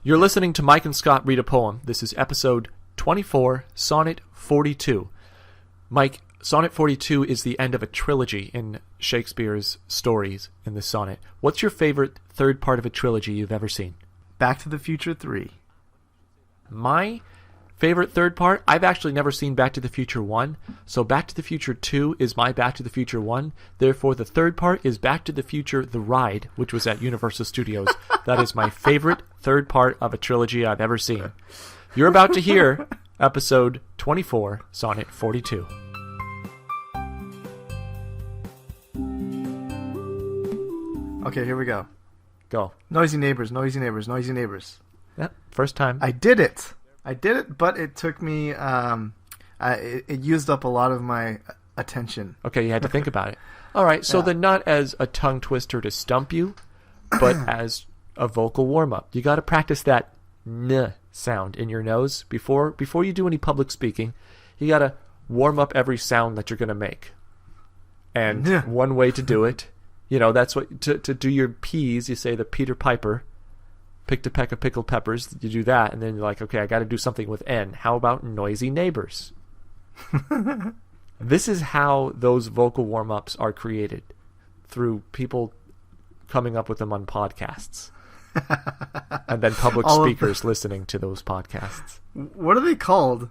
You're listening to Mike and Scott read a poem. This is episode 24, Sonnet 42. Mike, Sonnet 42 is the end of a trilogy in Shakespeare's stories in the sonnet. What's your favorite third part of a trilogy you've ever seen? Back to the Future 3. My favorite third part? I've actually never seen Back to the Future 1, so Back to the Future 2 is my Back to the Future 1. Therefore, the third part is Back to the Future The Ride, which was at Universal Studios. That is my favorite third part of a trilogy I've ever seen. You're about to hear episode 24, Sonnet 42. Okay, here we go. Go. Noisy neighbors, noisy neighbors, noisy neighbors. Yep, first time. I did it, but it took me, it used up a lot of my attention. Okay, you had to think about it. All right, so then not as a tongue twister to stump you, but as a vocal warm-up. You got to practice that n sound in your nose before you do any public speaking. You got to warm up every sound that you're going to make. And one way to do it, that's what to do your P's, you say the Peter Piper, picked a peck of pickled peppers, you do that, and then you're like, okay, I got to do something with N. How about noisy neighbors? This is how those vocal warm-ups are created, through people coming up with them on podcasts. And then public speakers listening to those podcasts. What are they called?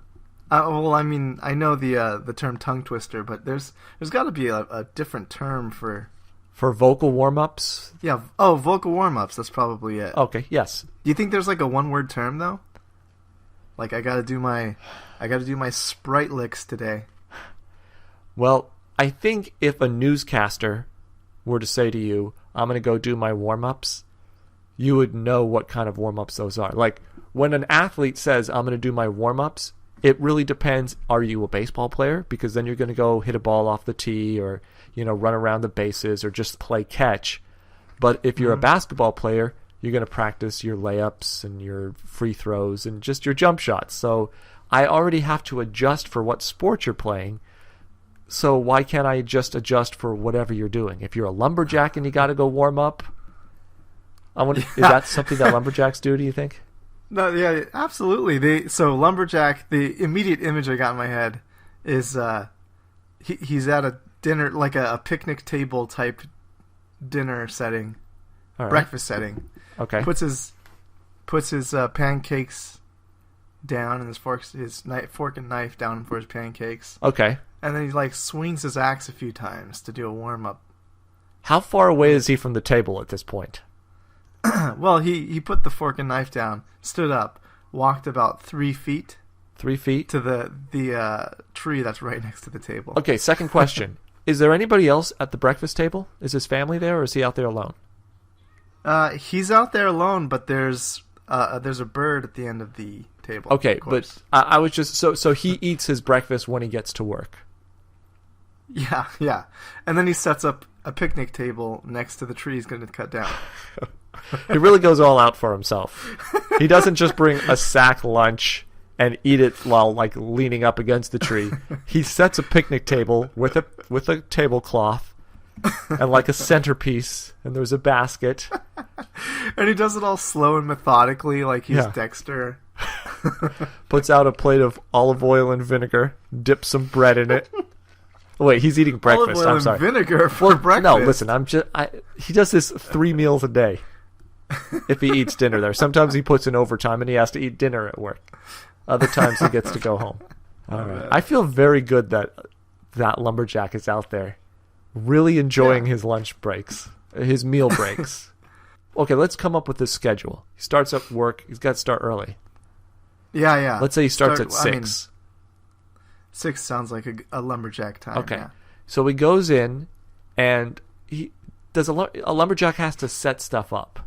Well, I mean, I know the term tongue twister, but there's got to be a different term for vocal warm-ups. Yeah. Oh, vocal warm-ups. That's probably it. Okay. Yes. Do you think there's like a one-word term though? Like I got to do my Sprite licks today. Well, I think if a newscaster were to say to you, "I'm going to go do my warm-ups," you would know what kind of warm-ups those are. Like, when an athlete says, "I'm going to do my warm-ups," it really depends. Are you a baseball player? Because then you're going to go hit a ball off the tee or, run around the bases or just play catch. But if you're a basketball player, you're going to practice your layups and your free throws and just your jump shots. So I already have to adjust for what sport you're playing. So why can't I just adjust for whatever you're doing? If you're a lumberjack and you got to go warm up, is that something that lumberjacks do you think? No, yeah, absolutely. So lumberjack, the immediate image I got in my head is he's at a dinner, like a picnic table type dinner setting, breakfast setting. Okay. Puts his pancakes down and his fork and knife down for his pancakes. Okay. And then he swings his axe a few times to do a warm up. How far away is he from the table at this point? Well, he put the fork and knife down, stood up, walked about 3 feet. 3 feet? To the tree that's right next to the table. Okay, second question. Is there anybody else at the breakfast table? Is his family there, or is he out there alone? He's out there alone, but there's a bird at the end of the table. Okay, but I was just... So he eats his breakfast when he gets to work. Yeah. And then he sets up a picnic table next to the tree he's going to cut down. He really goes all out for himself. He doesn't just bring a sack lunch and eat it while leaning up against the tree. He sets a picnic table with a tablecloth and a centerpiece, and there's a basket. And he does it all slow and methodically, like he's Dexter. Puts out a plate of olive oil and vinegar, dips some bread in it. Wait, he's eating breakfast. Olive oil I'm sorry. And vinegar for breakfast. No, listen. He does this 3 meals a day. If he eats dinner there, sometimes he puts in overtime and he has to eat dinner at work. Other times he gets to go home. All right. I feel very good that lumberjack is out there, really enjoying his lunch breaks, his meal breaks. Okay, let's come up with this schedule. He starts up work. He's got to start early. Yeah. Let's say he starts at 6. 6 sounds like a lumberjack time. Okay. Yeah. So he goes in, and a lumberjack has to set stuff up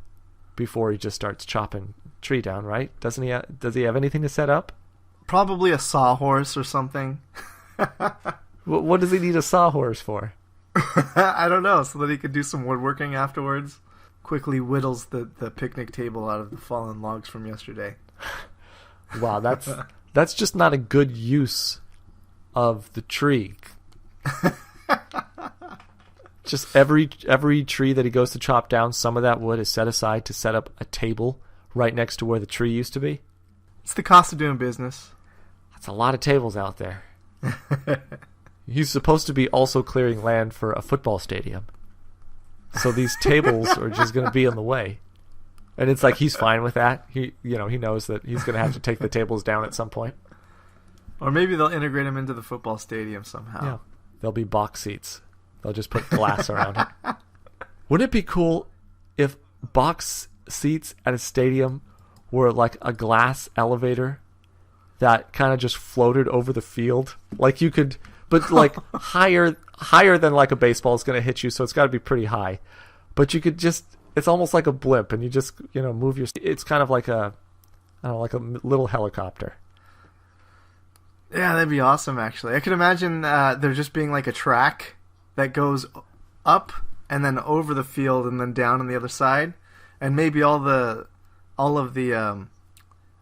before he just starts chopping tree down, right? Doesn't he? Does he have anything to set up? Probably a sawhorse or something. What does he need a sawhorse for? I don't know, so that he could do some woodworking afterwards. Quickly whittles the picnic table out of the fallen logs from yesterday. Wow, that's just not a good use of the tree. Just every tree that he goes to chop down, some of that wood is set aside to set up a table right next to where the tree used to be. It's the cost of doing business. That's a lot of tables out there. He's supposed to be also clearing land for a football stadium. So these tables are just going to be in the way. And it's like he's fine with that. He knows that he's going to have to take the tables down at some point. Or maybe they'll integrate him into the football stadium somehow. Yeah. There'll be box seats. They'll just put glass around it. Wouldn't it be cool if box seats at a stadium were like a glass elevator that kind of just floated over the field? Like you could, but like higher than like a baseball is going to hit you, so it's got to be pretty high. But you could just, it's almost like a blimp, and you just, move your, it's kind of like a little helicopter. Yeah, that'd be awesome, actually. I could imagine there just being like a track that goes up and then over the field and then down on the other side. And maybe all of the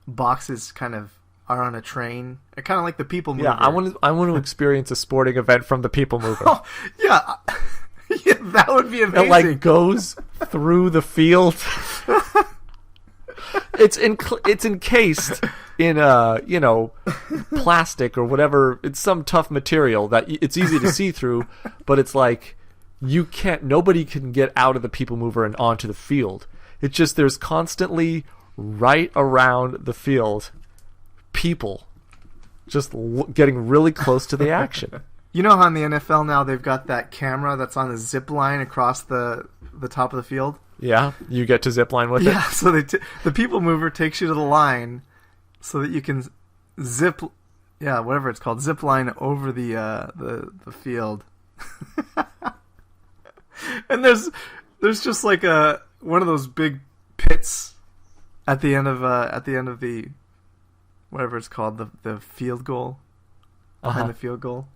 boxes kind of are on a train. Kind of like the People Mover. Yeah, I want to experience a sporting event from the People Mover. Oh, yeah. Yeah, that would be amazing. It like goes through the field. It's encased in plastic or whatever. It's some tough material that it's easy to see through, but it's like nobody can get out of the People Mover and onto the field. It's just there's constantly right around the field people just getting really close to the action. You know how in the NFL now they've got that camera that's on a zip line across the top of the field? Yeah, you get to zip line with it? Yeah, so the People Mover takes you to the line so that you can zip line over the field. And there's just like one of those big pits at the end of the whatever it's called, the field goal, behind the field goal.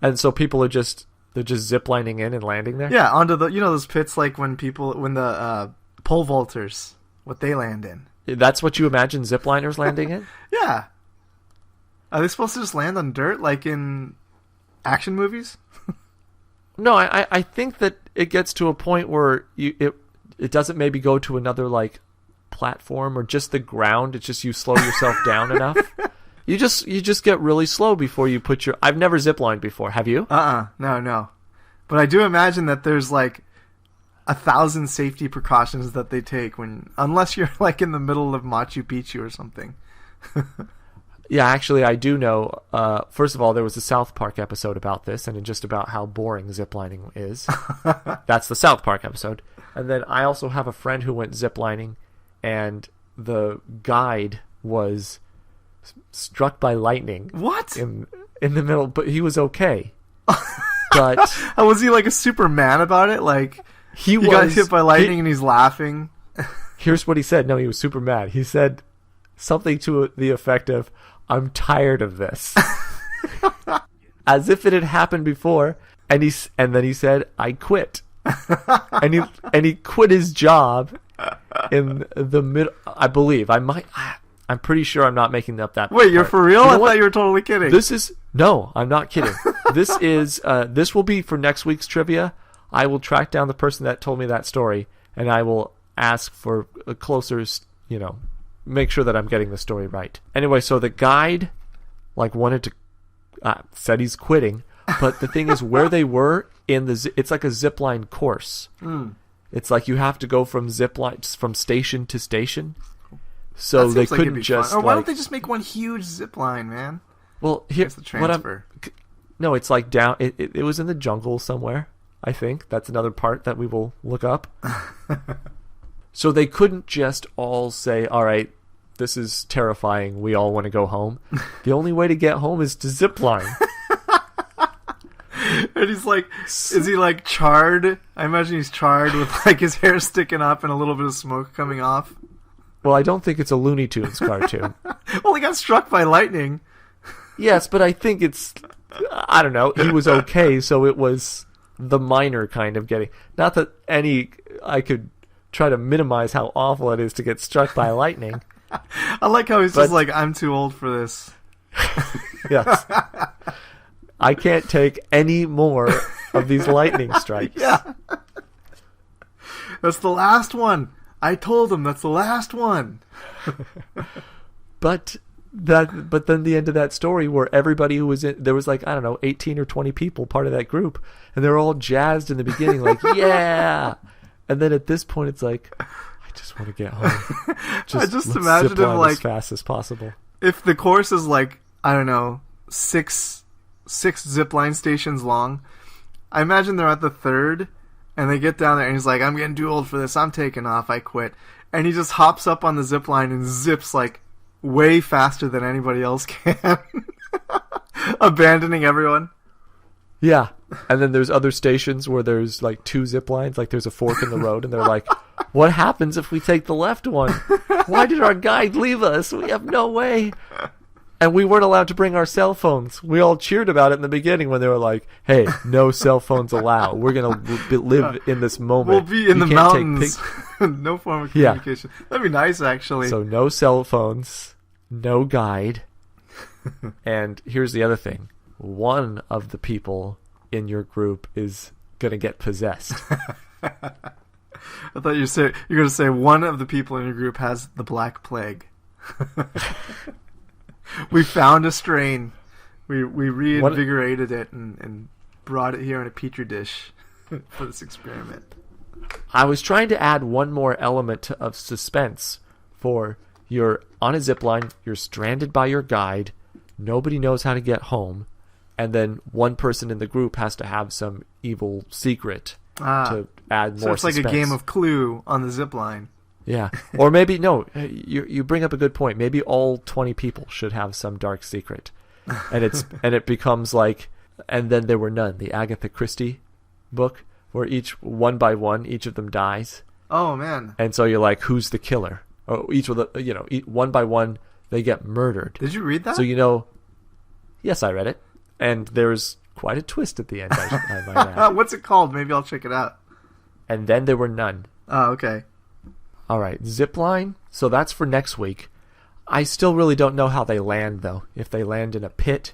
And so people are just ziplining in and landing there? Yeah, onto those pits like when the pole vaulters, what they land in. That's what you imagine zipliners landing in? Yeah. Are they supposed to just land on dirt like in action movies? No, I think that it gets to a point where it doesn't maybe go to another like platform or just the ground. It's just you slow yourself down enough. You just get really slow before you put your... I've never ziplined before. Have you? No. But I do imagine that there's like 1,000 safety precautions that they take unless you're like in the middle of Machu Picchu or something. Yeah, actually, I do know. First of all, there was a South Park episode about this, and just about how boring ziplining is. That's the South Park episode. And then I also have a friend who went ziplining, and the guide was struck by lightning. What? In the middle, but he was okay. But was he like a Superman about it? Like he got hit by lightning and he's laughing. Here's what he said. No, he was super mad. He said something to the effect of, "I'm tired of this," as if it had happened before. And then he said, "I quit," and he quit his job in the middle. I believe I'm pretty sure I'm not making up that. Wait, you're for real? I thought you were totally kidding. No, I'm not kidding. This will be for next week's trivia. I will track down the person that told me that story, and I will ask for a closer, make sure that I'm getting the story right. Anyway, so the guide, wanted to, said he's quitting, but the thing is, where they were it's like a zipline course. Mm. It's like you have to go from station to station. So they couldn't just. Or why don't they just make one huge zip line, man? Well, here's the transfer. No, it's like down. It was in the jungle somewhere. I think that's another part that we will look up. So they couldn't just all say, "All right, this is terrifying. We all want to go home." The only way to get home is to zip line. And he's like, is he like charred? I imagine he's charred with like his hair sticking up and a little bit of smoke coming off. Well, I don't think it's a Looney Tunes cartoon. Well, he got struck by lightning. Yes, but I think I don't know. He was okay, so it was the minor kind of getting. Not that I could try to minimize how awful it is to get struck by lightning. I like how he's just like, "I'm too old for this." Yes. I can't take any more of these lightning strikes. Yeah. That's the last one. I told him that's the last one. But then the end of that story where everybody who was in, there was like, I don't know, 18 or 20 people part of that group, and they're all jazzed in the beginning, like, yeah. And then at this point, it's like, I just want to get home. I just imagine him like as fast as possible. If the course is like, I don't know, six zipline stations long, I imagine they're at the third, and they get down there, and he's like, I'm getting too old for this. I'm taking off. I quit. And he just hops up on the zip line and zips like way faster than anybody else can, abandoning everyone. Yeah. And then there's other stations where there's like 2 zip lines, like there's a fork in the road, and they're like, what happens if we take the left one? Why did our guide leave us? We have no way. And we weren't allowed to bring our cell phones. We all cheered about it in the beginning when they were like, hey, no cell phones allowed. We're going to live in this moment. We'll be in the mountains. No form of communication. Yeah. That'd be nice, actually. So no cell phones, no guide. And here's the other thing. One of the people in your group is going to get possessed. I thought you were going to say one of the people in your group has the Black Plague. We found a strain. We reinvigorated it and brought it here in a petri dish for this experiment. I was trying to add one more element of suspense for you're on a zip line, you're stranded by your guide, nobody knows how to get home, and then one person in the group has to have some evil secret to add more suspense. So it's like a game of Clue on the zip line. Yeah. Or maybe, no, you bring up a good point. Maybe all 20 people should have some dark secret. And it becomes like, and then there were none, the Agatha Christie book, where one by one, each of them dies. Oh, man. And so you're like, who's the killer? Or one by one, they get murdered. Did you read that? So yes, I read it. And there's quite a twist at the end, I might add. What's it called? Maybe I'll check it out. And then there were none. Oh, okay. All right, zipline. So that's for next week. I still really don't know how they land, though. If they land in a pit,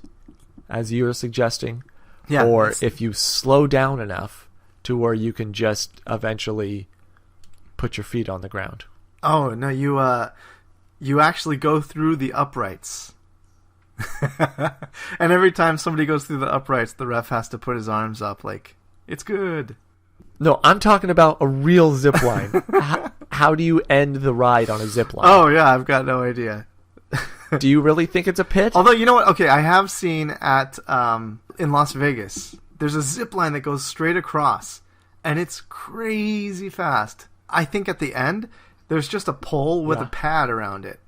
as you were suggesting, or if you slow down enough to where you can just eventually put your feet on the ground. Oh no, you actually go through the uprights, and every time somebody goes through the uprights, the ref has to put his arms up, like it's good. No, I'm talking about a real zip line. How do you end the ride on a zip line? Oh, yeah, I've got no idea. Do you really think it's a pit? Although, you know what? Okay, I have seen in Las Vegas, there's a zip line that goes straight across, and it's crazy fast. I think at the end, there's just a pole with a pad around it,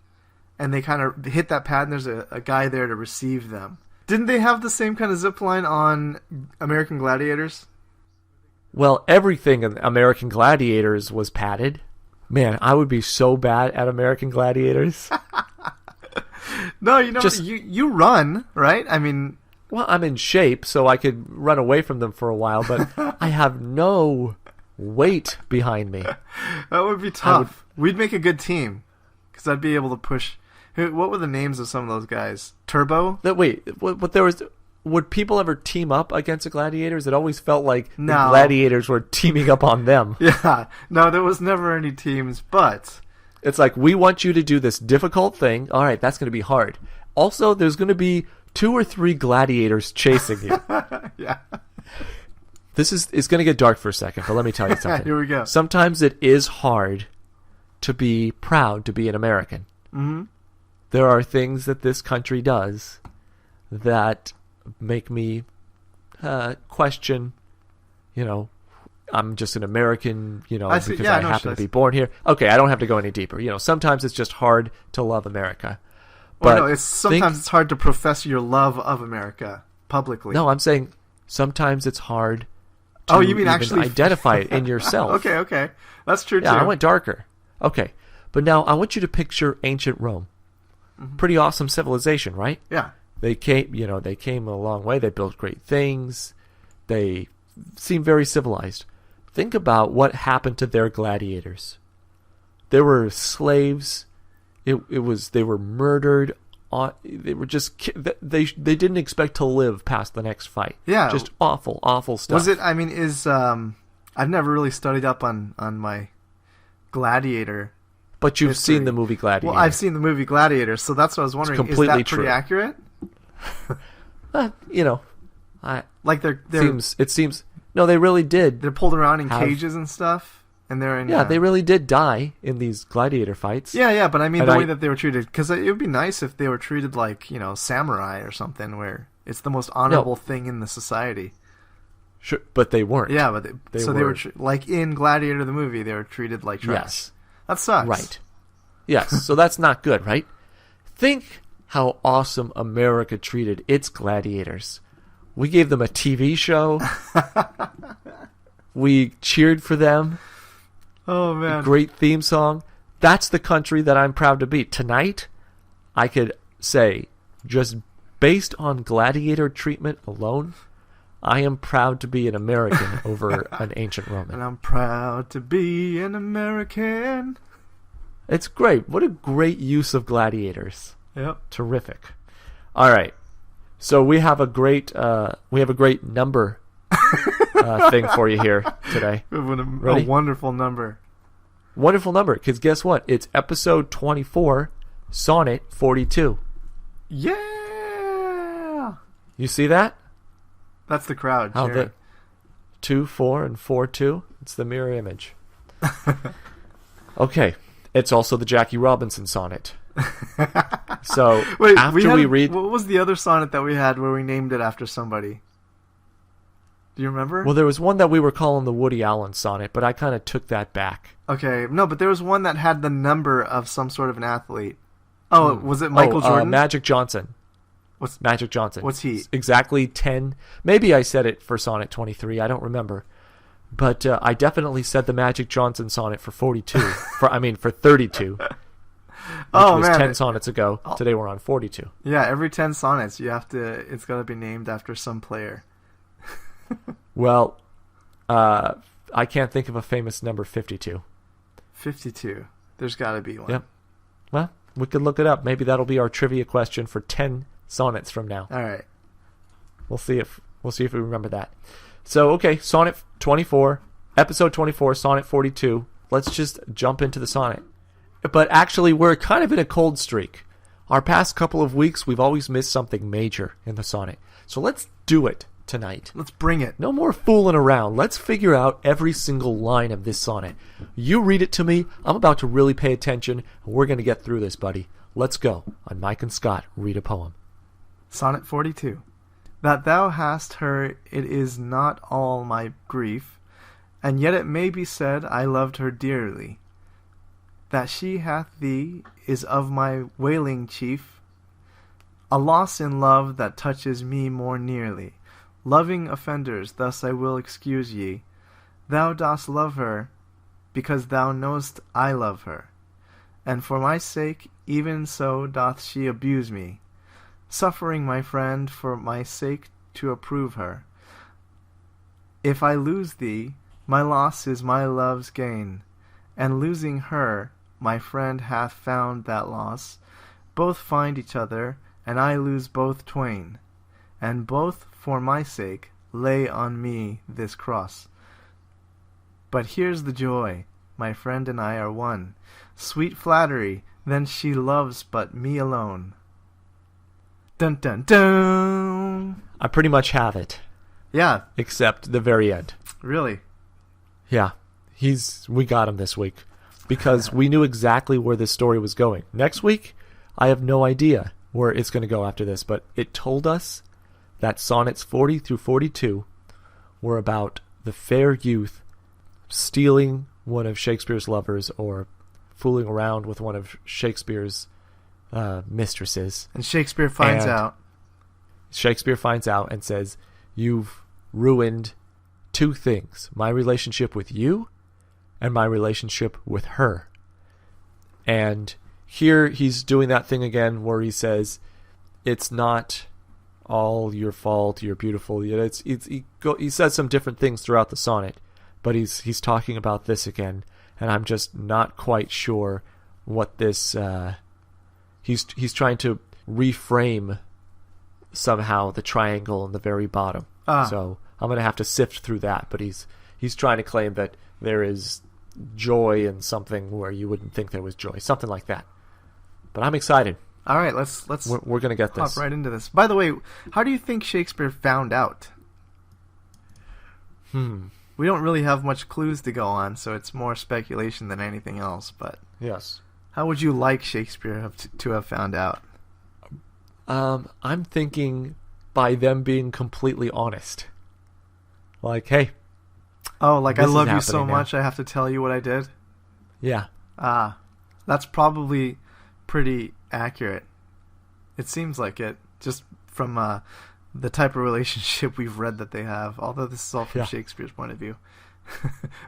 and they kind of hit that pad, and there's a guy there to receive them. Didn't they have the same kind of zip line on American Gladiators? Well, everything in American Gladiators was padded. Man, I would be so bad at American Gladiators. No, you run, right? I mean... Well, I'm in shape, so I could run away from them for a while, but I have no weight behind me. That would be tough. We'd make a good team, because I'd be able to push... What were the names of some of those guys? Turbo? What there was... Would people ever team up against the Gladiators? It always felt like the Gladiators were teaming up on them. Yeah. No, there was never any teams, but... It's like, we want you to do this difficult thing. All right, that's going to be hard. Also, there's going to be 2 or 3 gladiators chasing you. Yeah. It's going to get dark for a second, but let me tell you something. Here we go. Sometimes it is hard to be proud to be an American. Mm-hmm. There are things that this country does that... make me question, I'm just an American, because I happen to be born here. Okay, I don't have to go any deeper. Sometimes it's just hard to love America. But sometimes it's hard to profess your love of America publicly. No, I'm saying sometimes it's hard to you mean actually identify it in yourself. Okay. That's true, too. Yeah, I went darker. Okay. But now I want you to picture ancient Rome. Mm-hmm. Pretty awesome civilization, right? Yeah. They came a long way. They built great things. They seem very civilized. Think about what happened to their gladiators. There were slaves. They were murdered. They were just they didn't expect to live past the next fight. Yeah, just awful stuff. Was it? I mean, I've never really studied up on Gladiator. But you've history. seen the movie Gladiator. Well, I've seen the movie Gladiator, so that's what I was wondering. Is completely that pretty true. accurate? You know, Like they're it seems. No, they really did. they're pulled around in have- cages and stuff, and they're in. Yeah, they really did die in these gladiator fights. Yeah, but I mean And the I- way that they were treated, because it would be nice if they were treated like, you know, samurai or something, where it's the most honorable thing in the society. Sure, but they weren't. Yeah, but They they were- were like in Gladiator the movie, they were treated like trash. Yes. That sucks. Right. Yes. So that's not good, right? Think how awesome America treated its gladiators. We gave them a TV show. We cheered for them. Oh man. Great theme song. That's the country that I'm proud to be. Tonight, I could say, just based on gladiator treatment alone, I am proud to be an American over an ancient And Roman. I'm proud to be an American. It's great. What a great use of gladiators. Yep. Terrific. All right. So we have a great number thing for you here today. What a Ready? wonderful number. Wonderful number, because guess what? It's episode 24, Sonnet 42. Yeah. You see that? That's the crowd. How cheering. the 2, 4, and 4, 2. It's the mirror image. Okay. It's also the Jackie Robinson sonnet. So Wait, after we read, what was the other sonnet that we had where we named it after somebody? Do you remember? well, there was one that we were calling the Woody Allen sonnet, but I kind of took that back. Okay, no, but there was one that had the number of some sort of an athlete. Oh, was it Michael Jordan? Magic Johnson. What's Magic Johnson. What's he? Exactly 10. Maybe I said it for sonnet 23. I don't remember. But I definitely said the Magic Johnson sonnet for 42. for 32. Which was 10 sonnets ago. Today we're on 42. Yeah, every 10 sonnets it's got to be named after some player. Well, I can't think of a famous number 52. 52. There's got to be one. Yep. Well, we could look it up. Maybe that'll be our trivia question for 10 sonnets from now. All right. We'll see if we remember that. So, okay, Sonnet 24, episode 24, Sonnet 42. Let's just jump into the sonnet. But actually, we're kind of in a cold streak. Our past couple of weeks, we've always missed something major in the sonnet. So let's do it tonight. Let's bring it. No more fooling around. Let's figure out every single line of this sonnet. You read it to me. I'm about to really pay attention. We're going to get through this, buddy. Let's go. On Mike and Scott, read a poem. Sonnet 42. That thou hast her, it is not all my grief, and yet it may be said I loved her dearly. That she hath thee is of my wailing chief, a loss in love that touches me more nearly. Loving offenders, thus I will excuse ye. Thou dost love her, because thou know'st I love her, and for my sake even so doth she abuse me, suffering my friend for my sake to approve her. If I lose thee, my loss is my love's gain, and losing her, my friend hath found that loss. Both find each other, and I lose both twain, and both for my sake lay on me this cross. But here's the joy, my friend and I are one. Sweet flattery, then she loves but me alone. Dun dun dun. I pretty much have it, Yeah, except the very end. really. Yeah, we got him this week because we knew exactly where this story was going. Next week, I have no idea where it's going to go after this, but it told us that sonnets 40 through 42 were about the fair youth stealing one of Shakespeare's lovers or fooling around with one of Shakespeare's mistresses. And Shakespeare finds And out. Shakespeare finds out and says, "You've ruined two things, my relationship with you and my relationship with her." And here he's doing that thing again where he says, it's not all your fault, you're beautiful. He says some different things throughout the sonnet, but he's talking about this again, and I'm just not quite sure what this... He's trying to reframe somehow the triangle in the very bottom. So I'm going to have to sift through that, but he's trying to claim that there is joy in something where you wouldn't think there was joy. Something like that. But I'm excited. All right, let's We're going to get this. hop right into this. By the way, how do you think Shakespeare found out? We don't really have much clues to go on, so it's more speculation than anything else. But Yes. how would you like Shakespeare to have found out? I'm thinking by them being completely honest. Like, hey, Oh, like, I This is love you so happening now. much, I have to tell you what I did? yeah, That's probably pretty accurate. It seems like it, just from the type of relationship we've read that they have, although this is all from Yeah. Shakespeare's point of view.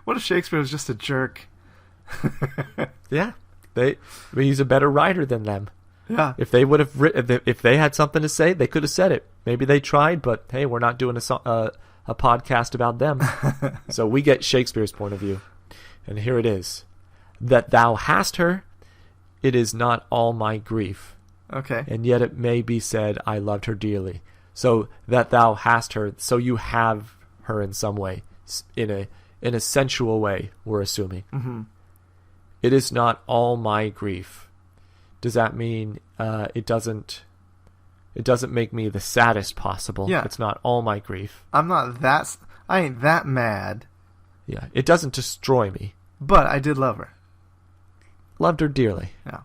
What if Shakespeare was just a jerk? yeah. He's a better writer than them. Yeah. If they would have if they had something to say, they could have said it. Maybe they tried, but hey, we're not doing a podcast about them. So we get Shakespeare's point of view. And here it is. That thou hast her, it is not all my grief. Okay. And yet it may be said, I loved her dearly. So that thou hast her, so you have her in some way, in a sensual way, we're assuming. Mm-hmm. It is not all my grief. Does that mean it doesn't make me the saddest possible? Yeah. It's not all my grief. I ain't that mad, Yeah. It doesn't destroy me. but I did love her. Loved her dearly. Yeah.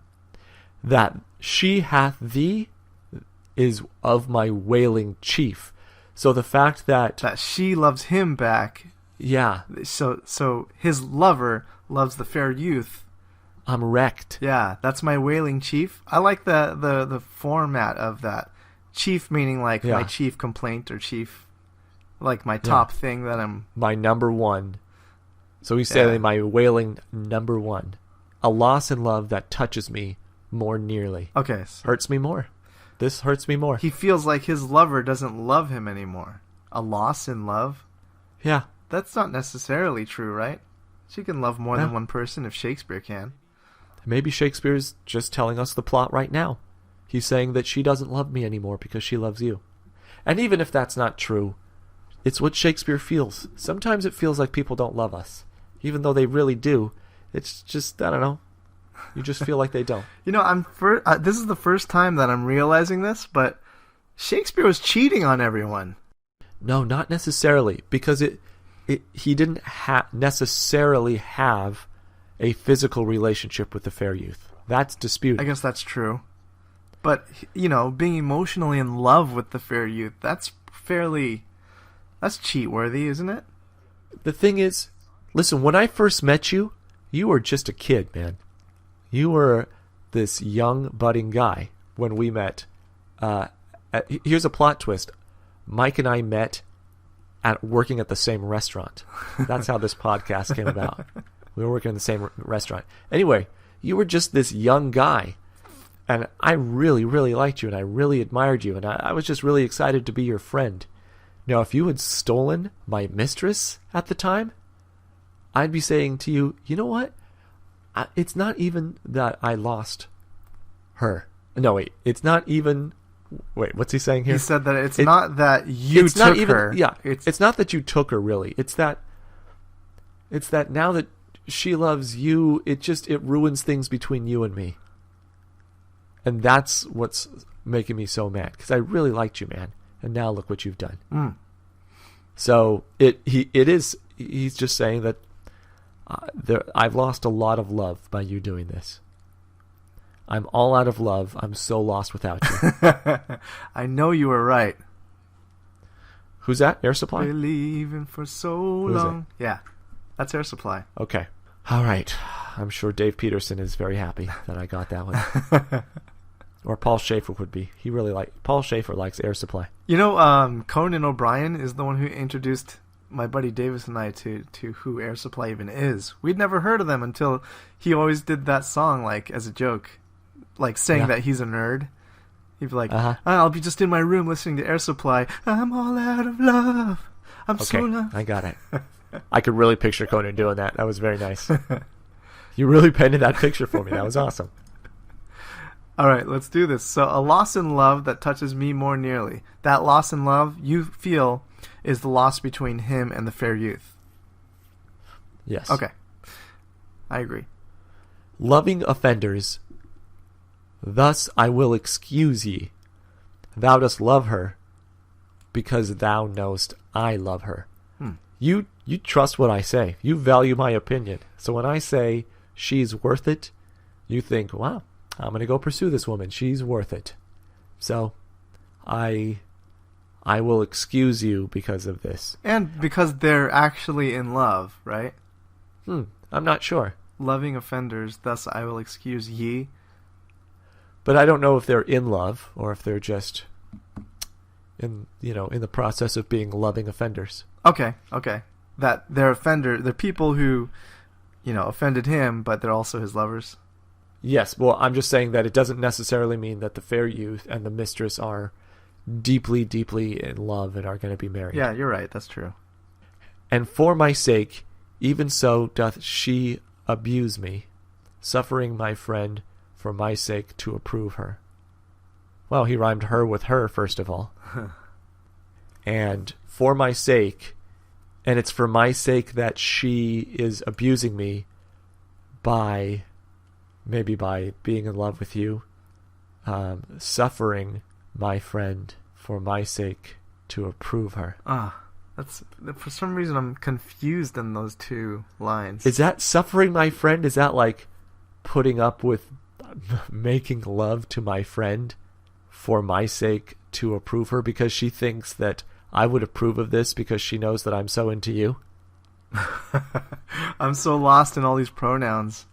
That she hath thee is of my wailing chief. So the fact that That she loves him back, yeah, so his lover loves the fair youth. I'm wrecked. Yeah, that's my wailing chief. I like the format of that. Chief meaning like Yeah. my chief complaint or chief, like my top thing that I'm... My number one. So he's saying Yeah. my wailing number one. A loss in love that touches me more nearly. Okay, so Hurts me more. This hurts me more. he feels like his lover doesn't love him anymore. A loss in love? Yeah. That's not necessarily true, right? She can love more No. than one person if Shakespeare can. Maybe Shakespeare's just telling us the plot right now. He's saying that she doesn't love me anymore because she loves you. And even if that's not true, it's what Shakespeare feels. Sometimes it feels like people don't love us. Even though they really do. It's just, I don't know. You just feel like they don't. You know, this is the first time that I'm realizing this, but Shakespeare was cheating on everyone. No, not necessarily. Because he didn't necessarily have a physical relationship with the fair youth. That's disputed. I guess that's true. But, you know, being emotionally in love with the fair youth, that's cheat-worthy, isn't it? The thing is, listen, when I first met you, you were just a kid, man. You were this young, budding guy when we met. Here's a plot twist. Mike and I met working at the same restaurant. That's how this podcast came about. We were working in the same restaurant. Anyway, you were just this young guy. And I really, really liked you, and I really admired you, and I was just really excited to be your friend. Now, if you had stolen my mistress at the time, I'd be saying to you, you know what? It's not even that I lost her. No, wait. It's not even... Wait, what's he saying here? He said that it's not that you took her. Yeah, it's not that you took her, really. It's that now that she loves you, it ruins things between you and me. And that's what's making me so mad, because I really liked you, man. And now look what you've done. Mm. So he's just saying that I've lost a lot of love by you doing this. I'm all out of love. I'm so lost without you. I know you were right. Who's that? Air Supply? Believing for so is long. Yeah, that's Air Supply. Okay. All right. I'm sure Dave Peterson is very happy that I got that one. Or Paul Schaefer would be. Paul Schaefer likes Air Supply. You know, Conan O'Brien is the one who introduced my buddy Davis and I to who Air Supply even is. We'd never heard of them until he always did that song, like, as a joke. Like, saying that he's a nerd. He'd be like, I'll be just in my room listening to Air Supply. I'm all out of love. I'm so loved. I got it. I could really picture Conan doing that. That was very nice. You really painted that picture for me. That was awesome. All right, let's do this. So, a loss in love that touches me more nearly. That loss in love you feel is the loss between him and the fair youth. Yes. Okay. I agree. Loving offenders, thus I will excuse ye. Thou dost love her, because thou knowest I love her. You trust what I say. You value my opinion. So when I say she's worth it, you think, wow, I'm going to go pursue this woman. She's worth it. So I will excuse you because of this. And because they're actually in love, right? I'm not sure. Loving offenders, thus I will excuse ye. But I don't know if they're in love or if they're just in the process of being loving offenders. Okay. That they're people who, offended him, but they're also his lovers. Yes, well, I'm just saying that it doesn't necessarily mean that the fair youth and the mistress are deeply, deeply in love and are going to be married. Yeah, you're right. That's true. And for my sake, even so doth she abuse me, suffering my friend for my sake to approve her. Well, he rhymed her with her, first of all. And for my sake, and it's for my sake that she is abusing me maybe by being in love with you, suffering my friend for my sake to approve her. That's, for some reason I'm confused in those two lines. Is that suffering my friend? Is that like putting up with making love to my friend for my sake to approve her because she thinks that I would approve of this because she knows that I'm so into you? I'm so lost in all these pronouns.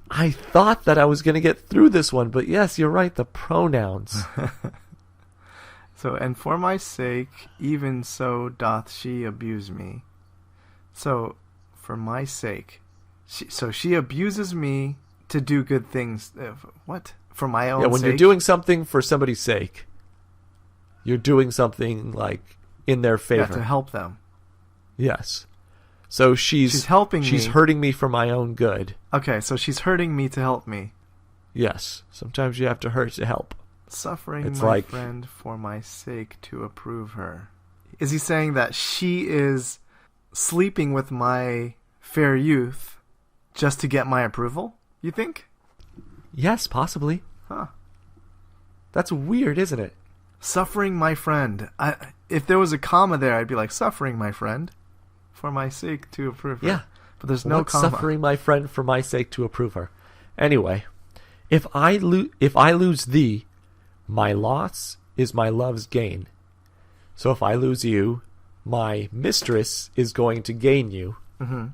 I thought that I was going to get through this one, but yes, you're right, the pronouns. So, and for my sake, even so doth she abuse me. So, for my sake. She abuses me to do good things. What? For my own sake? Yeah, when you're doing something for somebody's sake, you're doing something like in their favor. Yeah, to help them. Yes. So she's helping me. She's hurting me for my own good. Okay, so she's hurting me to help me. Yes. Sometimes you have to hurt to help. Suffering it's my like, friend for my sake to approve her. Is he saying that she is sleeping with my fair youth just to get my approval, you think? Yes, possibly. Huh. That's weird, isn't it? Suffering my friend. If there was a comma there, I'd be like, suffering my friend for my sake to approve her. Yeah. But there's no What's comma. suffering my friend for my sake to approve her? Anyway, if I lose thee, my loss is my love's gain. So if I lose you, my mistress is going to gain you. Mm-hmm.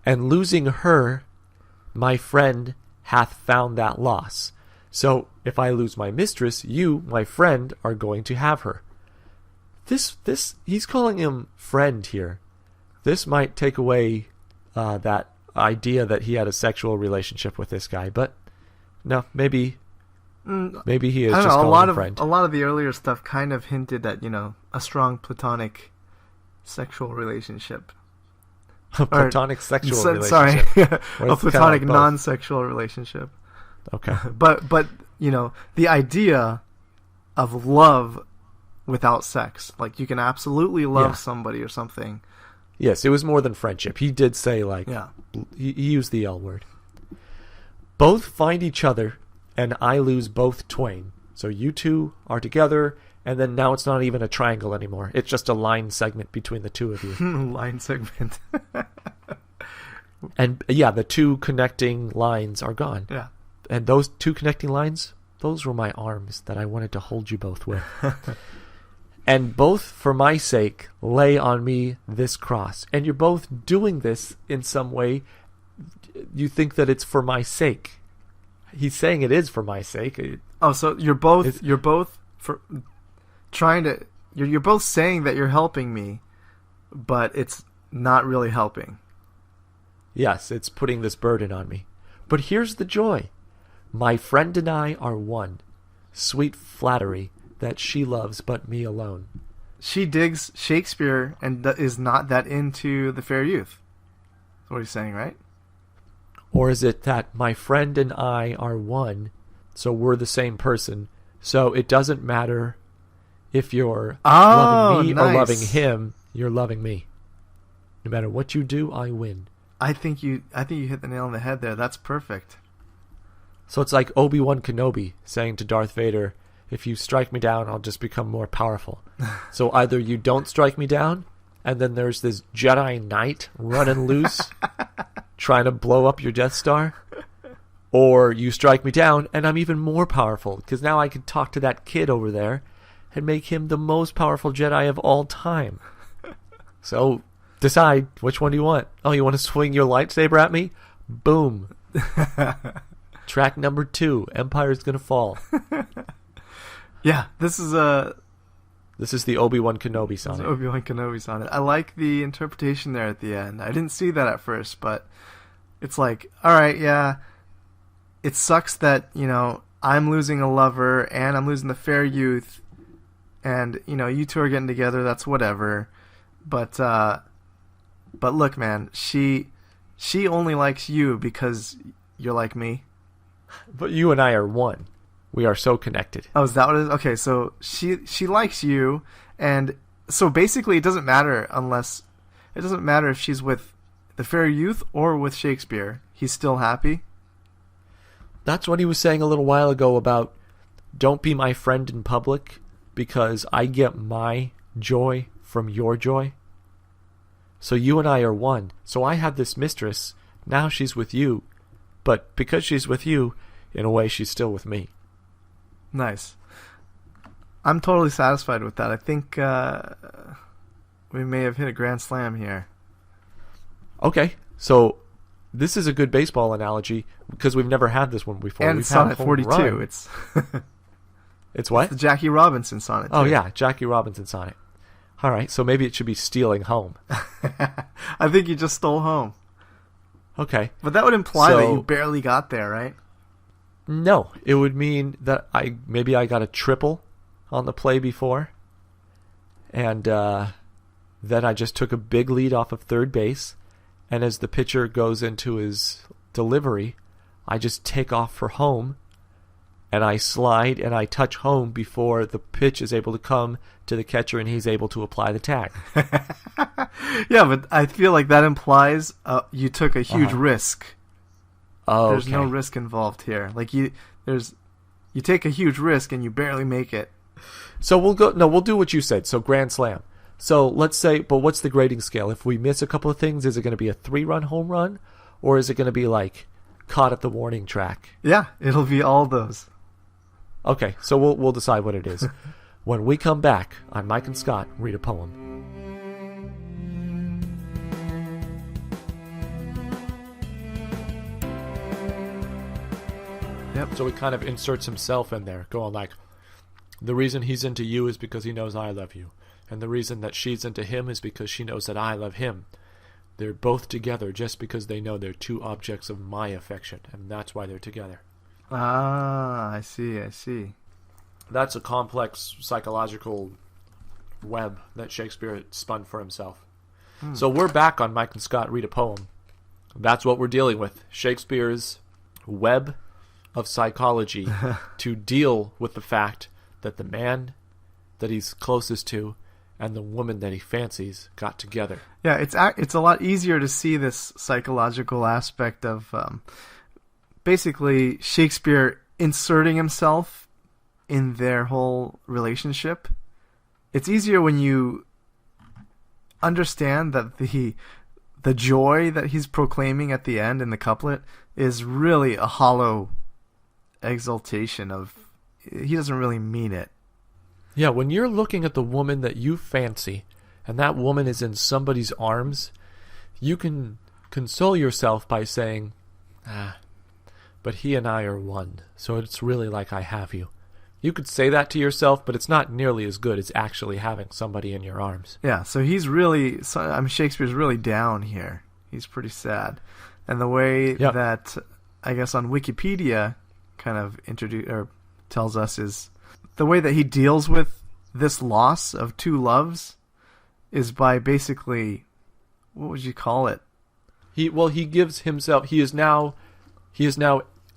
And losing her, my friend hath found that loss. So if I lose my mistress, you, my friend, are going to have her. This he's calling him friend here. This might take away that idea that he had a sexual relationship with this guy, but no, maybe he is just calling him friend. A lot of the earlier stuff kind of hinted at, a strong platonic sexual relationship. A platonic sexual relationship. Sorry, a platonic like non-sexual relationship. Okay. But the idea of love without sex, like you can absolutely love somebody or something. Yes, it was more than friendship. He did say he used the L word. Both find each other, and I lose both twain. So you two are together, and then now it's not even a triangle anymore. It's just a line segment between the two of you. Line segment. And yeah, the two connecting lines are gone. Yeah. And those two connecting lines, those were my arms that I wanted to hold you both with. And both for my sake lay on me this cross. And you're both doing this in some way. You think that it's for my sake. He's saying it is for my sake. Oh, so you're both you're both saying that you're helping me, but it's not really helping. Yes, it's putting this burden on me. But here's the joy. My friend and I are one. Sweet flattery that she loves but me alone. She digs Shakespeare and is not that into the fair youth. That's what he's saying, right? Or is it that my friend and I are one, so we're the same person, so it doesn't matter if you're loving me or loving him, you're loving me. No matter what you do, I win. I think you hit the nail on the head there. That's perfect. So it's like Obi-Wan Kenobi saying to Darth Vader, if you strike me down, I'll just become more powerful. So either you don't strike me down, and then there's this Jedi Knight running loose, trying to blow up your Death Star, or you strike me down, and I'm even more powerful, because now I can talk to that kid over there and make him the most powerful Jedi of all time. So decide, which one do you want? Oh, you want to swing your lightsaber at me? Boom. Track number 2, Empire's gonna fall. Yeah, this is the Obi-Wan Kenobi sonnet. Obi-Wan Kenobi sonnet. I like the interpretation there at the end. I didn't see that at first, but it's like, all right, yeah, it sucks that, I'm losing a lover and I'm losing the fair youth, and you two are getting together. That's whatever. But look, man, she only likes you because you're like me. But you and I are one. We are so connected. Oh, is that what it is? Okay, so she likes you, and so basically it doesn't matter if she's with the fair youth or with Shakespeare. He's still happy. That's what he was saying a little while ago about don't be my friend in public because I get my joy from your joy. So you and I are one. So I have this mistress. Now she's with you. But because she's with you, in a way, she's still with me. Nice. I'm totally satisfied with that. I think we may have hit a grand slam here. Okay, so this is a good baseball analogy because we've never had this one before. And we've Sonnet 42. It's it's what? It's the Jackie Robinson sonnet. Oh, yeah, Jackie Robinson sonnet. All right, so maybe it should be stealing home. I think you just stole home. Okay. But that would imply that you barely got there, right? No, it would mean that I got a triple on the play before, and then I just took a big lead off of third base, and as the pitcher goes into his delivery, I just take off for home, and I slide and I touch home before the pitch is able to come to the catcher and he's able to apply the tag. Yeah, but I feel like that implies you took a huge risk. Oh, there's no risk involved here. Like you take a huge risk and you barely make it. So we'll do what you said. So grand slam. So let's say, but what's the grading scale? If we miss a couple of things, is it going to be a 3-run home run, or is it going to be like caught at the warning track? Yeah, it'll be all those. Okay, so we'll decide what it is. When we come back on Mike and Scott Read a Poem. Yep. So he kind of inserts himself in there, going like, the reason he's into you is because he knows I love you. And the reason that she's into him is because she knows that I love him. They're both together just because they know they're two objects of my affection, and that's why they're together. Ah, I see. That's a complex psychological web that Shakespeare spun for himself. So we're back on Mike and Scott Read a Poem. That's what we're dealing with. Shakespeare's web of psychology to deal with the fact that the man that he's closest to and the woman that he fancies got together. Yeah, it's a lot easier to see this psychological aspect of basically Shakespeare inserting himself in their whole relationship. It's easier when you understand that the joy that he's proclaiming at the end in the couplet is really a hollow exaltation of, he doesn't really mean it. Yeah, when you're looking at the woman that you fancy and that woman is in somebody's arms, you can console yourself by saying, but he and I are one, so it's really like I have you. You could say that to yourself, but it's not nearly as good as actually having somebody in your arms. Yeah, so he's really, Shakespeare's really down here. He's pretty sad. And the way that, I guess on Wikipedia kind of tells us is the way that he deals with this loss of two loves is by basically, what would you call it? He gives himself, he is now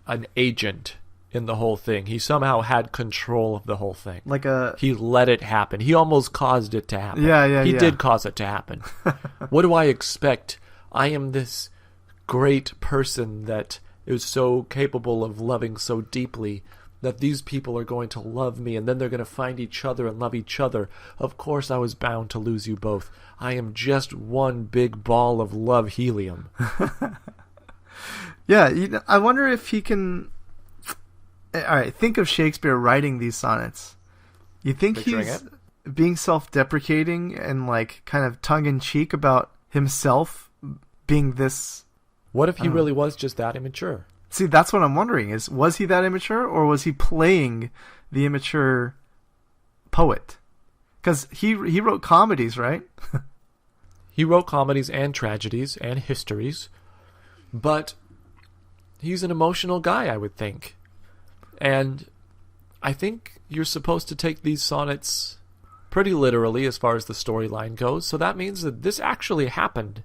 an agent in the whole thing. He somehow had control of the whole thing. He let it happen. He almost caused it to happen. Yeah. He did cause it to happen. What do I expect? I am this great person that is so capable of loving so deeply that these people are going to love me and then they're going to find each other and love each other. Of course I was bound to lose you both. I am just one big ball of love helium. Yeah, I wonder if he can... All right, think of Shakespeare writing these sonnets. You think Picturing he's it? being self-deprecating and like kind of tongue-in-cheek about himself being this... What if he really was just that immature? See, that's what I'm wondering, is was he that immature, or was he playing the immature poet? Because he wrote comedies, right? He wrote comedies and tragedies and histories, but he's an emotional guy, I would think. And I think you're supposed to take these sonnets pretty literally as far as the storyline goes, so that means that this actually happened.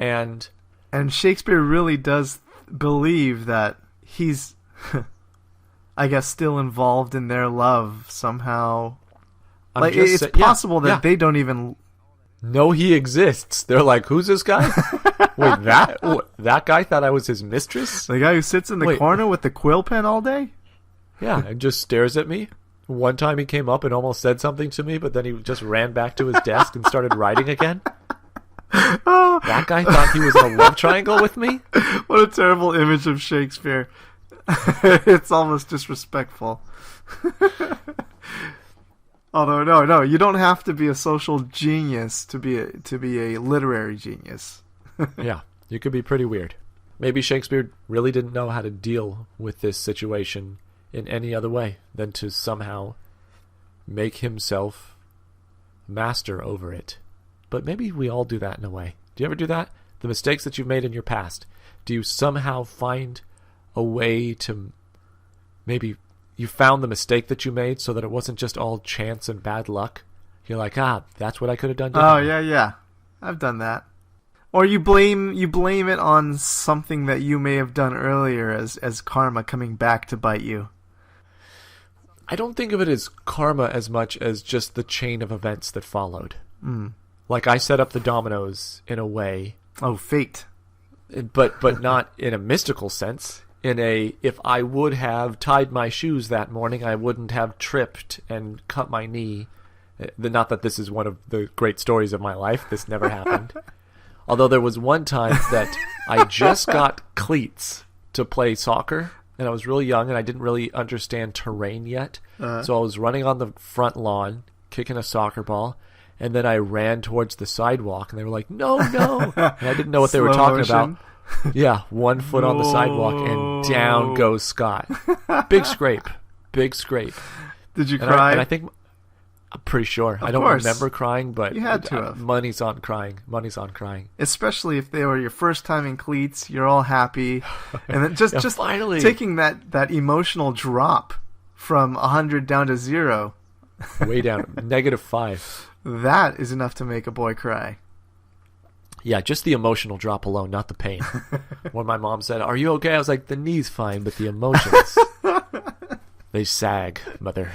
And Shakespeare really does believe that he's, I guess, still involved in their love somehow. Like, it's possible that they don't even know he exists. They're like, who's this guy? Wait, that guy thought I was his mistress? The guy who sits in the corner with the quill pen all day? Yeah, and just stares at me. One time he came up and almost said something to me, but then he just ran back to his desk and started writing again. That guy thought he was in a love triangle with me? What a terrible image of Shakespeare. It's almost disrespectful. Although, no, you don't have to be a social genius to be a literary genius. Yeah, you could be pretty weird. Maybe Shakespeare really didn't know how to deal with this situation in any other way than to somehow make himself master over it. But maybe we all do that in a way. Do you ever do that? The mistakes that you've made in your past, do you somehow find a way to maybe you found the mistake that you made so that it wasn't just all chance and bad luck? You're like, that's what I could have done differently. Oh, yeah. I've done that. Or you blame it on something that you may have done earlier as karma coming back to bite you. I don't think of it as karma as much as just the chain of events that followed. Like, I set up the dominoes in a way. Oh, fate. But not in a mystical sense. If I would have tied my shoes that morning, I wouldn't have tripped and cut my knee. Not that this is one of the great stories of my life. This never happened. Although there was one time that I just got cleats to play soccer, and I was really young, and I didn't really understand terrain yet. So I was running on the front lawn, kicking a soccer ball, and then I ran towards the sidewalk, and they were like, no. And I didn't know what they were talking about. Yeah, 1 foot on the sidewalk, and down goes Scott. Big scrape. Did you cry? I think, I'm pretty sure. I don't remember crying, but you had to have. Money's on crying. Especially if they were your first time in cleats, you're all happy. And then just finally taking that emotional drop from 100 down to 0. Way down. -5. That is enough to make a boy cry. Yeah, just the emotional drop alone, not the pain. When my mom said, "Are you okay?" I was like, "The knee's fine, but the emotions, they sag, mother.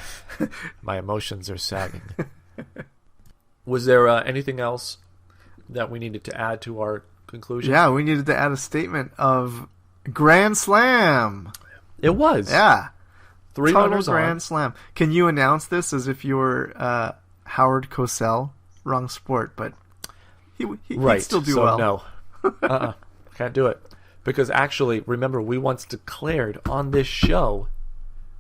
My emotions are sagging." Was there anything else that we needed to add to our conclusion? Yeah, we needed to add a statement of Grand Slam. It was. Yeah. 3 Total runners Grand on. Slam. Can you announce this as if you were Howard Cosell? Wrong sport, but he'd still do well. No. Can't do it. Because actually, remember, we once declared on this show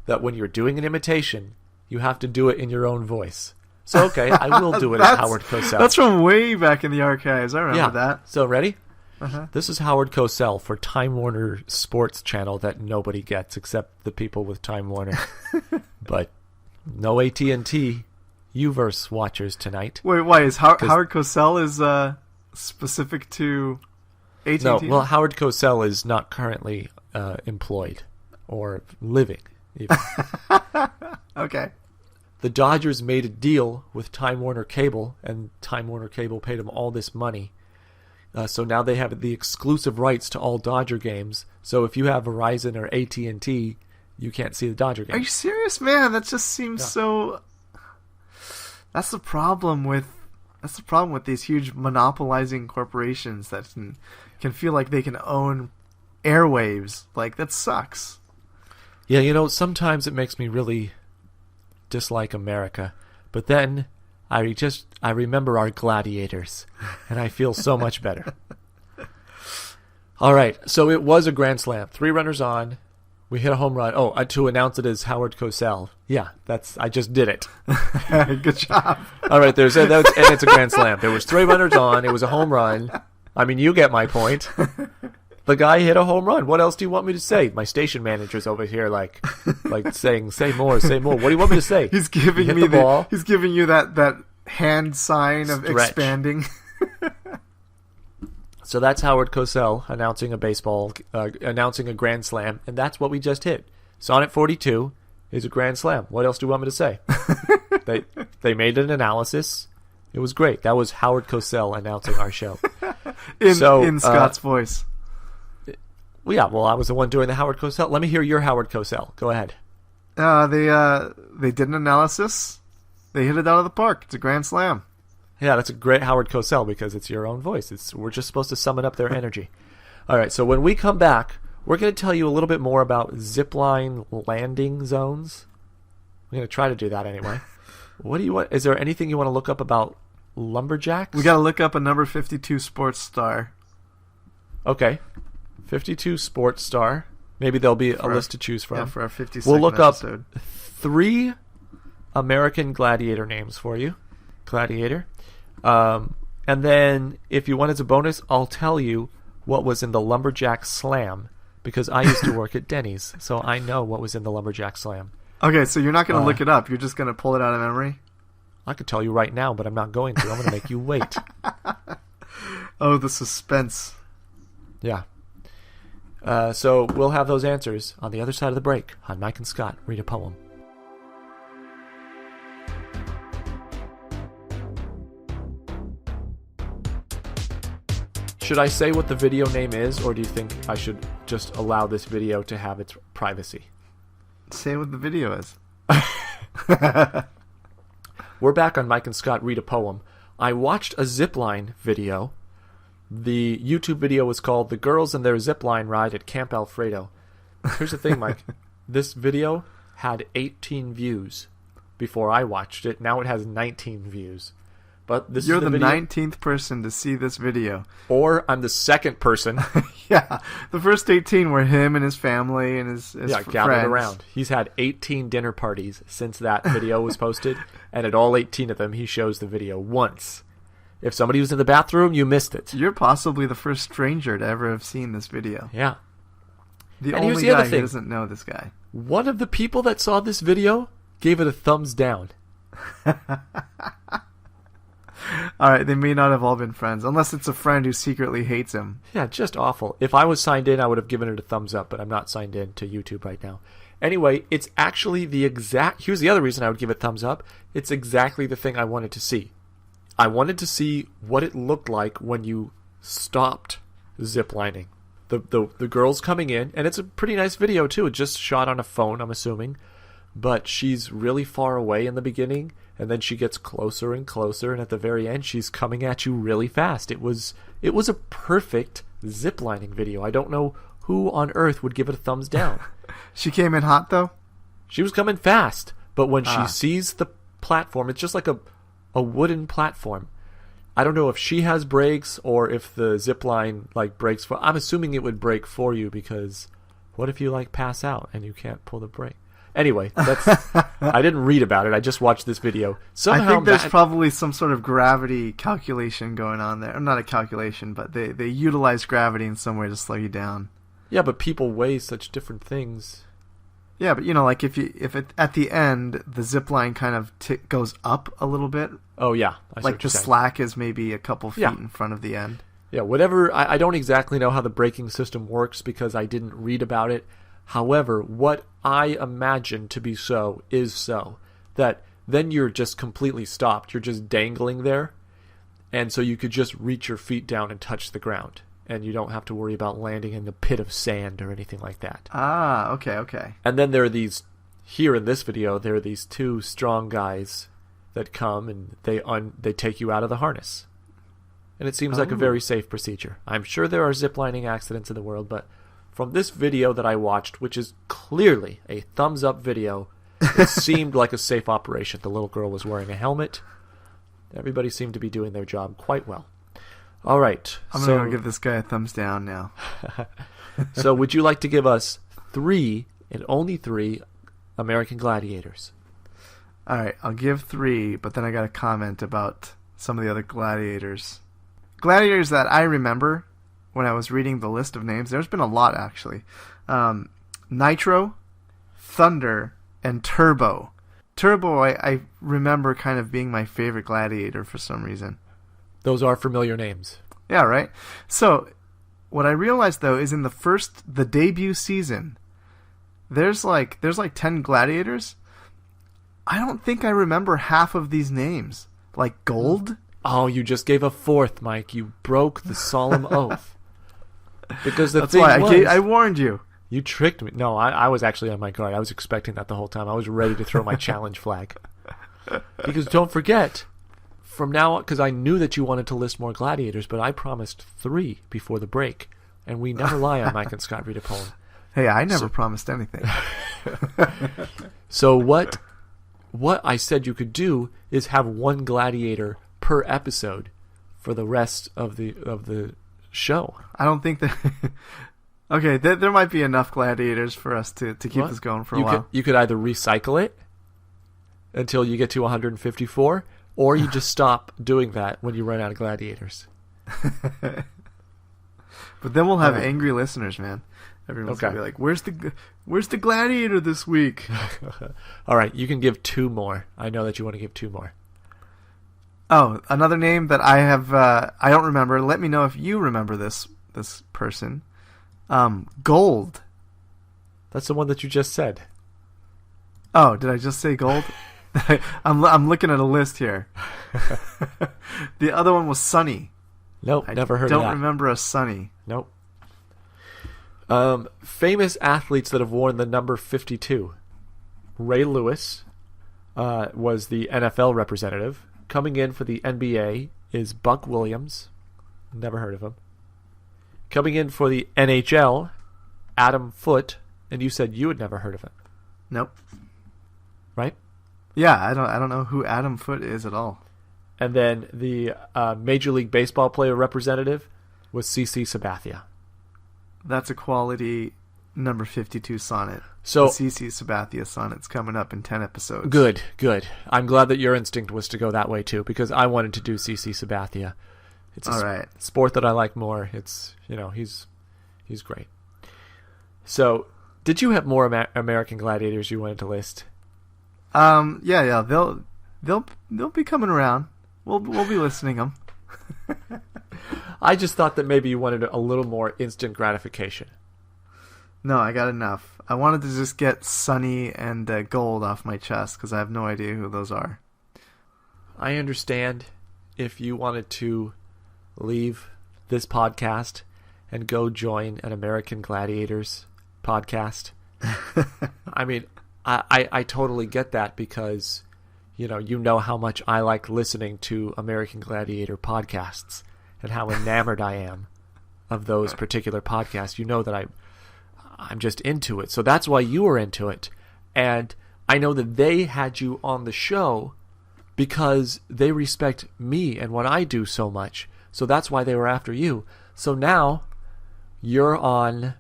that when you're doing an imitation, you have to do it in your own voice. So, okay, I will do it as Howard Cosell. That's from way back in the archives. I remember that. So, ready? This is Howard Cosell for Time Warner Sports Channel that nobody gets except the people with Time Warner. But no AT&T Uverse watchers tonight. Wait, why? Is Howard Cosell is specific to AT&T? No, well, Howard Cosell is not currently employed or living even. Okay. The Dodgers made a deal with Time Warner Cable, and Time Warner Cable paid them all this money. So now they have the exclusive rights to all Dodger games. So if you have Verizon or AT&T, you can't see the Dodger games. Are you serious, man? That just seems so... That's the problem with these huge monopolizing corporations that can can feel like they can own airwaves. Like, that sucks. Yeah, sometimes it makes me really dislike America. But then I remember our gladiators, and I feel so much better. All right, so it was a grand slam. 3 runners on. We hit a home run. Oh, to announce it as Howard Cosell. Yeah, I just did it. Good job. All right, and it's a grand slam. There was 3 runners on. It was a home run. I mean, you get my point. The guy hit a home run. What else do you want me to say? My station manager's over here, like saying, "Say more, say more." What do you want me to say? He's giving me the ball. He's giving you that hand sign of expanding. So that's Howard Cosell announcing announcing a grand slam, and that's what we just hit. Sonnet 42 is a grand slam. What else do you want me to say? They made an analysis. It was great. That was Howard Cosell announcing our show. in Scott's voice. Yeah, well, I was the one doing the Howard Cosell. Let me hear your Howard Cosell. Go ahead. They did an analysis. They hit it out of the park. It's a grand slam. Yeah, that's a great Howard Cosell because it's your own voice. We're just supposed to summon up their energy. All right, so when we come back, we're going to tell you a little bit more about zipline landing zones. We're going to try to do that anyway. What do you want? Is there anything you want to look up about lumberjacks? We got to look up a number 52 sports star. Okay. 52 sports star. Maybe there'll be a list to choose from. Yeah, for our 52nd We'll look episode. up 3 American gladiator names for you. Gladiator. And then, if you want as a bonus, I'll tell you what was in the Lumberjack Slam, because I used to work at Denny's, so I know what was in the Lumberjack Slam. Okay, so you're not going to look it up. You're just going to pull it out of memory? I could tell you right now, but I'm not going to. I'm going to make you wait. Oh, the suspense. Yeah. So we'll have those answers on the other side of the break on Mike and Scott Read a Poem. Should I say what the video name is, or do you think I should just allow this video to have its privacy? Say what the video is. We're back on Mike and Scott Read a Poem. I watched a zipline video. The YouTube video was called The Girls and Their Zipline Ride at Camp Alfredo. Here's the thing, Mike. This video had 18 views before I watched it. Now it has 19 views. But this You're is the the video. 19th person to see this video. Or I'm the second person. Yeah. The first 18 were him and his family and his gathered friends. around. He's had 18 dinner parties since that video was posted. And at all 18 of them, he shows the video once. If somebody was in the bathroom, you missed it. You're possibly the first stranger to ever have seen this video. Yeah. The And only here's the guy other thing. who doesn't know this guy. One of the people that saw this video gave it a thumbs down. All right, they may not have all been friends, unless it's a friend who secretly hates him. Yeah, just awful. If I was signed in, I would have given it a thumbs up, but I'm not signed in to YouTube right now. Anyway, it's actually here's the other reason I would give it thumbs up. It's exactly the thing I wanted to see. I wanted to see what it looked like when you stopped ziplining. The girl's coming in, and it's a pretty nice video too. It's just shot on a phone, I'm assuming. But she's really far away in the beginning, and then she gets closer and closer, and at the very end, she's coming at you really fast. It was a perfect ziplining video. I don't know who on earth would give it a thumbs down. She came in hot, though? She was coming fast, but when she sees the platform, it's just like a wooden platform. I don't know if she has brakes or if the zipline breaks for. I'm assuming it would brake for you, because what if you pass out and you can't pull the brake? Anyway, I didn't read about it. I just watched this video. Somehow, I think there's probably some sort of gravity calculation going on there. Not a calculation, but they utilize gravity in some way to slow you down. Yeah, but people weigh such different things. Yeah, but if it at the end the zip line kind of goes up a little bit. Oh yeah, the slack is maybe a couple feet in front of the end. Yeah, whatever. I don't exactly know how the braking system works because I didn't read about it. However, what I imagine to be so is so that then you're just completely stopped. You're just dangling there, and so you could just reach your feet down and touch the ground, and you don't have to worry about landing in a pit of sand or anything like that. Ah, okay. And then there are here in this video, there are these 2 strong guys that come and they take you out of the harness. and it seems like a very safe procedure. I'm sure there are ziplining accidents in the world, but from this video that I watched, which is clearly a thumbs-up video, it seemed like a safe operation. The little girl was wearing a helmet. Everybody seemed to be doing their job quite well. All right. I'm going to give this guy a thumbs down now. So would you like to give us 3, and only 3, American Gladiators? All right, I'll give 3, but then I got a comment about some of the other gladiators. Gladiators that I remember when I was reading the list of names, there's been a lot actually. Nitro, Thunder, and Turbo. Turbo, I remember kind of being my favorite gladiator for some reason. Those are familiar names. Yeah, right? So, what I realized though is in the debut season, there's like 10 gladiators. I don't think I remember half of these names. Like Gold? Oh, you just gave a 4th, Mike. You broke the solemn oath. Because That's why I warned you. You tricked me. No, I was actually on my guard. I was expecting that the whole time. I was ready to throw my challenge flag. Because don't forget, from now on, because I knew that you wanted to list more gladiators, but I promised 3 before the break. And we never lie on Mike and Scott Read a Poem. Hey, I never promised anything. So what I said you could do is have 1 gladiator per episode for the rest of the show. I don't think that... Okay, there might be enough gladiators for us to keep this going for a while. You could either recycle it until you get to 154, or you just stop doing that when you run out of gladiators. But then we'll have angry listeners, man. Everyone's gonna be like, "Where's the gladiator this week?" All right, you can give 2 more. I know that you want to give 2 more. Oh, another name that I have I don't remember. Let me know if you remember this person. Gold. That's the one that you just said. Oh, did I just say Gold? I'm looking at a list here. The other one was Sunny. Nope, never heard of that. Don't remember a Sunny. Nope. Famous athletes that have worn the number 52. Ray Lewis was the NFL representative. Coming in for the NBA is Buck Williams. Never heard of him. Coming in for the NHL, Adam Foote. And you said you had never heard of him. Nope. Right? Yeah, I don't know who Adam Foote is at all. And then the Major League Baseball player representative was CC Sabathia. That's a quality number 52 sonnet. So the CC Sabathia sonnet's coming up in 10 episodes. Good. I'm glad that your instinct was to go that way too, because I wanted to do CC Sabathia. It's a sport that I like more. It's, he's great. So, did you have more American Gladiators you wanted to list? Yeah. They'll be coming around. We'll be listening them. I just thought that maybe you wanted a little more instant gratification. No, I got enough. I wanted to just get Sunny and Gold off my chest because I have no idea who those are. I understand if you wanted to leave this podcast and go join an American Gladiators podcast. I mean, I totally get that because, you know how much I like listening to American Gladiator podcasts and how enamored I am of those particular podcasts. You know that I'm just into it. So that's why you were into it. And I know that they had you on the show because they respect me and what I do so much. So that's why they were after you. So now you're on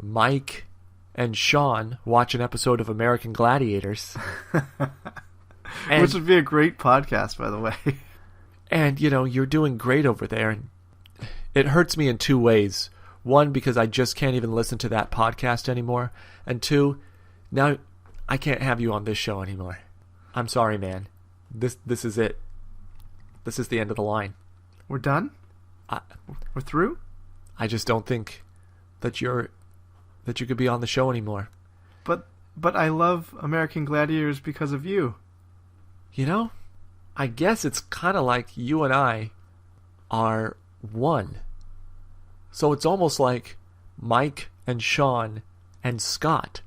Mike and Sean watch an episode of American Gladiators. Which would be a great podcast, by the way. And, you're doing great over there. And it hurts me in 2 ways. 1, because I just can't even listen to that podcast anymore. And 2, now I can't have you on this show anymore. I'm sorry, man. This is it. This is the end of the line. We're done? We're through? I just don't think that you could be on the show anymore. But I love American Gladiators because of you. I guess it's kind of like you and I are one. So it's almost like Mike and Sean and Scott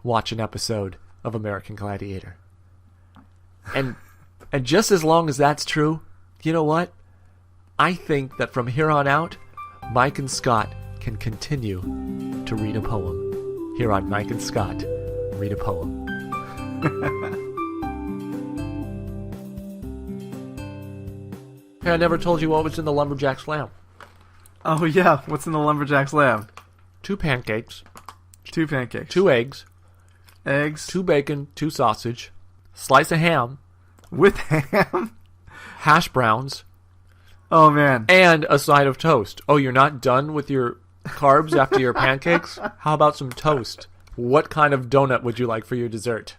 watch an episode of American Gladiator. And just as long as that's true, you know what? I think that from here on out, Mike and Scott can continue to read a poem here on Mike and Scott Read a Poem. Hey, I never told you what was in the Lumberjack's lamb. Oh yeah, what's in the lumberjack's lamb? 2 pancakes, 2 pancakes, 2 eggs, eggs, 2 bacon, 2 sausage, slice of ham, with ham. hash browns, Oh man, and a side of toast. Oh, you're not done with your carbs after your pancakes? How about some toast? What kind of donut would you like for your dessert?